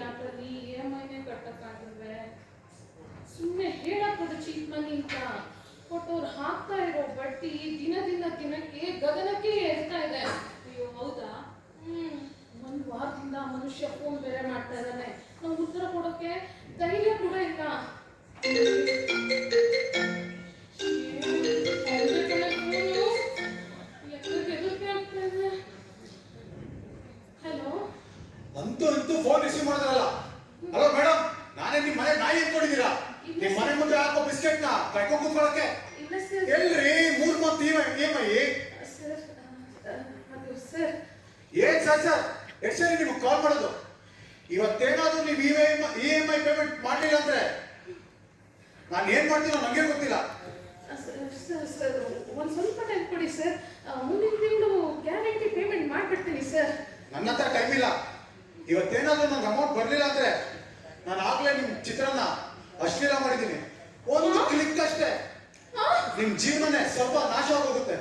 ಯಾಕಲ್ಲಿ EMI ಕಟ್ಟಕ್ಕಾಗಲ್ವೇ? ಸುಮ್ಮನೆ ಹೇಳಕ್ಕೋದು cheap ಮನಿ ಅಂತ but ಅವ್ರು ಹಾಕ್ತಾ ಇರೋ ಬಡ್ಡಿ ದಿನಕ್ಕೆ ಗಗನಕ್ಕೆ ಏರ್ತಾ ಇದೆ. ಅಯ್ಯೋ ಹೌದಾ? ಒಂದು ವಾರದಿಂದ ಮನುಷ್ಯ ಫೋನ್ ಬೇರೆ ಮಾಡ್ತಾ ಇದ್ದಾನೆ. ನಾವು ಉತ್ತರ ಕೊಡೋಕೆ ಧೈರ್ಯ ಕೂಡ ಇಲ್ಲ. ಹಲೋ, ಅಂತೂ ಫೋನ್ ರಿಸೀವ್ ಮಾಡಿದ್ರಲ್ಲ. ಹಲೋ ಮೇಡಮ್, ನಾನೇ ನಿಮ್ಮ ಮನೆ ನಾಯಿ ಇಟ್ಕೊಂಡಿದ್ದೀರಾ? ನಿಮ್ಮ ಮನೆ ಮುಂದೆ ಹಾಕೋ ಬಿಸ್ಕೆಟ್ ನ ಕೈಕೊಂಡು ಕೂತ್ಕೊಳ್ಳಕ್ಕೆ ಇಲ್ಲ ಸರ್. ಎಲ್ರಿ 3 ಮಂತ್ EMI? ಸರ್, ಅದು ಸರ್. ಏನ್ ಸರ್ ಎಷ್ಟು ಸರಿ ನಿಮ್ಗೆ ಕಾಲ್ ಮಾಡೋದು? ಇವತ್ತೇನಾದ್ರೂ ನೀವು EMI ಪೇಮೆಂಟ್ ಮಾಡಲಿಲ್ಲ ಅಂದ್ರೆ ನಾನು ಏನ್ ಮಾಡ್ತೀನೋ ನಂಗೆ ಗೊತ್ತಿಲ್ಲ. ಸರ್ ಒಂದು ಸ್ವಲ್ಪ ಟೈಮ್ ಕೊಡಿ ಸರ್. ಮುಂದಿನ ತಿಂಗಳು ಗ್ಯಾರಂಟಿ ಪೇಮೆಂಟ್ ಮಾಡಿಬಿಡ್ತೀನಿ ಸರ್. ನನ್ನ ಹತ್ರ ಟೈಮ್ ಇಲ್ಲ. ಇವತ್ತೇನಾದ್ರೂ ನಂಗೆ ಅಮೌಂಟ್ ಬರಲಿಲ್ಲ ಅಂದ್ರೆ ನಾನು ಆಗ್ಲೇ ನಿಮ್ ಚಿತ್ರನ ಅಶ್ಲೀಲ ಮಾಡಿದ್ದೀನಿ. ಒಂದು ಕ್ಲಿಕ್ ಅಷ್ಟೇ ನಿಮ್ ಜೀವನನೇ ಸ್ವಲ್ಪ ನಾಶ ಆಗೋಗುತ್ತೆ.